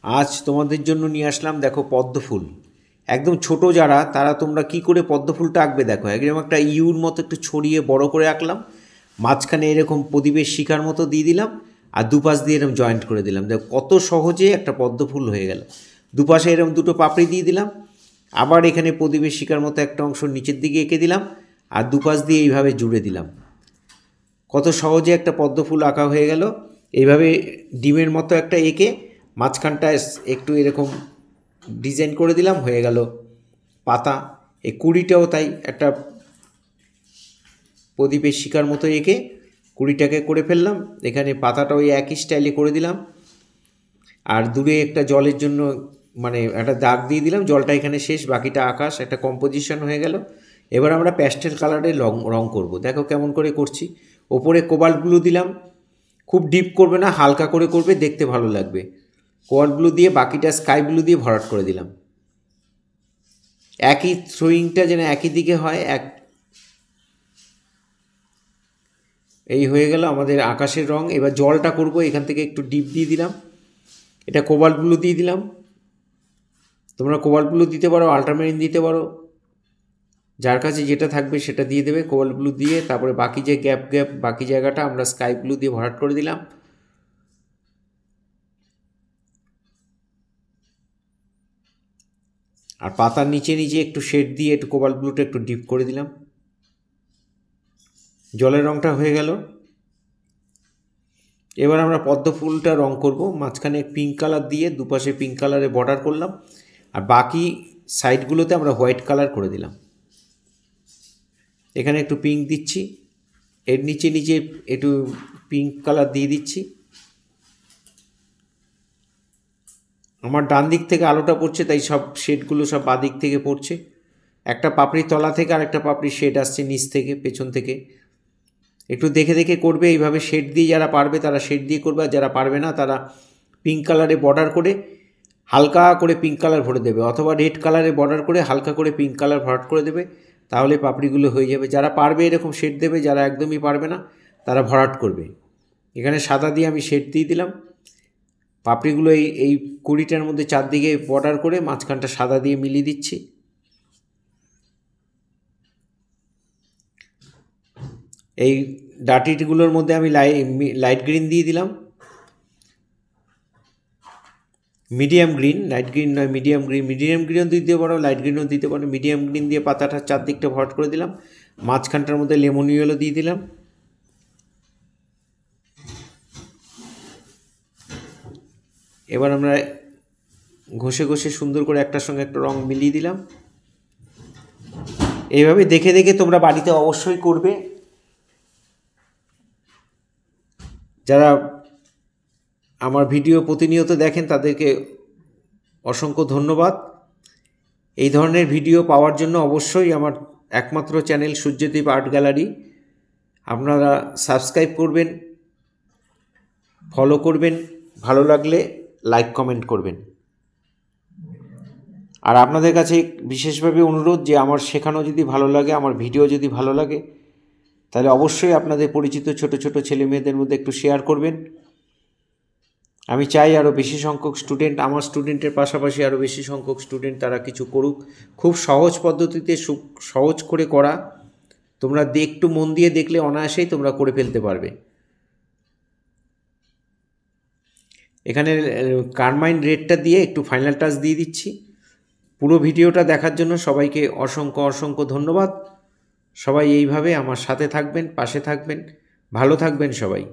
আজ তোমাদের জন্য নিয়ে আসলাম দেখো পদ্ম ফুল। একদম ছোট যারা তারা তোমরা কি করে পদ্ম ফুলটা আঁকবে দেখো। একদম একটা ইউর মতো একটু ছড়িয়ে বড় করে আঁকলাম, মাঝখানে এরকম প্রদীপের শিখার মতো দিয়ে দিলাম, আর দুপাশ দিয়ে এরকম জয়েন্ট করে দিলাম। দেখো কত সহজে একটা পদ্ম ফুল হয়ে গেল। দুপাশে এরকম দুটো পাপড়ি দিয়ে দিলাম, আবার এখানে প্রদীপের শিখার মতো একটা অংশ নিচের দিকে এঁকে দিলাম, আর দুপাশ দিয়ে এইভাবে জুড়ে দিলাম। কত সহজে একটা পদ্ম ফুল আঁকা হয়ে গেল। এইভাবে ডিমের মতো একটা এঁকে মাঝখানটা একটু এরকম ডিজাইন করে দিলাম, হয়ে গেল পাতা। এই কুড়িটাও তাই একটা প্রদীপের শিকার মতো এঁকে কুড়িটাকে করে ফেললাম। এখানে পাতাটা ওই একই স্টাইলে করে দিলাম, আর দূরে একটা জলের জন্য মানে একটা দাগ দিয়ে দিলাম, জলটা এখানে শেষ, বাকিটা আকাশ। একটা কম্পোজিশন হয়ে গেল। এবার আমরা প্যাস্টেল কালারে রং করব। দেখো কেমন করে করছি। ওপরে কোবাল্ট ব্লু দিলাম, খুব ডিপ করবে না, হালকা করে করবে, দেখতে ভালো লাগবে। কোবাল্ট ব্লু দিয়ে বাকিটা স্কাই ব্লু দিয়ে ভরাট করে দিলাম। একই থ্রোয়িংটা যেন একই দিকে হয়। এই হয়ে গেল আমাদের আকাশের রং। এবার জলটা করব, এখান থেকে একটু ডিপ দিয়ে দিলাম, এটা কোবাল্ট ব্লু দিয়ে দিলাম। তোমরা কোবাল্ট ব্লু দিতে পারো, আল্ট্রামেরিন দিতে পারো, যার কাছে যেটা থাকবে সেটা দিয়ে দেবে। কোবাল্ট ব্লু দিয়ে তারপরে বাকি যে গ্যাপ বাকি জায়গাটা আমরা স্কাই ব্লু দিয়ে ভরাট করে দিলাম। আর পাতার নিচে নিচে একটু শেড দিয়ে একটু কোবাল্ট ব্লুটা একটু ডিপ করে দিলাম। জলের রঙটা হয়ে গেল। এবার আমরা পদ্ম ফুলটা রং করব। মাঝখানে পিঙ্ক কালার দিয়ে দুপাশে পিঙ্ক কালারে বর্ডার করলাম, আর বাকি সাইডগুলোতে আমরা হোয়াইট কালার করে দিলাম। এখানে একটু পিঙ্ক দিচ্ছি, এর নিচে নিচে একটু পিঙ্ক কালার দিয়ে দিচ্ছি। আমার ডান দিক থেকে আলোটা পড়ছে, তাই সব শেডগুলো সব বাঁ দিক থেকে পড়ছে। একটা পাপড়ির তলা থেকে আর একটা পাপড়ির শেড আসছে নিচ থেকে, পেছন থেকে। একটু দেখে দেখে করবে। এইভাবে শেড দিয়ে যারা পারবে তারা শেড দিয়ে করবে, আর যারা পারবে না তারা পিঙ্ক কালারে বর্ডার করে হালকা করে পিঙ্ক কালার ভরে দেবে, অথবা রেড কালারে বর্ডার করে হালকা করে পিঙ্ক কালার ভরাট করে দেবে। তাহলে পাপড়িগুলো হয়ে যাবে। যারা পারবে এরকম শেড দেবে, যারা একদমই পারবে না তারা ভরাট করবে। এখানে সাদা দিয়ে আমি শেড দিয়ে দিলাম। পাপড়িগুলো এই কুড়িটার মধ্যে চারদিকে বর্ডার করে মাঝখানটা সাদা দিয়ে মিলিয়ে দিচ্ছি। এই ডাটিগুলোর মধ্যে আমি লাইট গ্রিন দিয়ে দিলাম, মিডিয়াম গ্রিন, লাইট গ্রিন নয়, মিডিয়াম গ্রিনও দিতে পারো, লাইট গ্রিনও দিতে পারো। মিডিয়াম গ্রিন দিয়ে পাতাটা চারদিকটা ভরাট করে দিলাম। মাঝখানটার মধ্যে লেমন ইয়েলো দিয়ে দিলাম। এবার আমরা ঘষে ঘষে সুন্দর করে একটার সঙ্গে একটা রং মিলিয়ে দিলাম। এইভাবে দেখে দেখে তোমরা বাড়িতে অবশ্যই করবে। যারা আমার ভিডিও প্রতিনিয়ত দেখেন তাদেরকে অসংখ্য ধন্যবাদ। এই ধরনের ভিডিও পাওয়ার জন্য অবশ্যই আমার একমাত্র চ্যানেল সূর্যদ্বীপ আর্ট গ্যালারি আপনারা সাবস্ক্রাইব করবেন, ফলো করবেন, ভালো লাগলে লাইক কমেন্ট করবেন। আর আপনাদের কাছে বিশেষভাবে অনুরোধ যে আমার শেখানো যদি ভালো লাগে, আমার ভিডিও যদি ভালো লাগে, তাহলে অবশ্যই আপনাদের পরিচিত ছোট ছোট ছেলে মেয়েদের মধ্যে একটু শেয়ার করবেন। আমি চাই আরও বেশি সংখ্যক স্টুডেন্ট, আমার স্টুডেন্টের পাশাপাশি আরও বেশি সংখ্যক স্টুডেন্ট তারা কিছু করুক। খুব সহজ পদ্ধতিতে, সহজ করে করা। তোমরা একটু মন দিয়ে দেখলে অনায়াসেই তোমরা করে ফেলতে পারবে। এখানে কারমাইন রেডটা দিয়ে একটু ফাইনাল টাচ দিয়ে দিচ্ছি। পুরো ভিডিওটা দেখার জন্য সবাইকে অসংখ্য অসংখ্য ধন্যবাদ। সবাই এইভাবে আমার সাথে থাকবেন, পাশে থাকবেন, ভালো থাকবেন সবাই।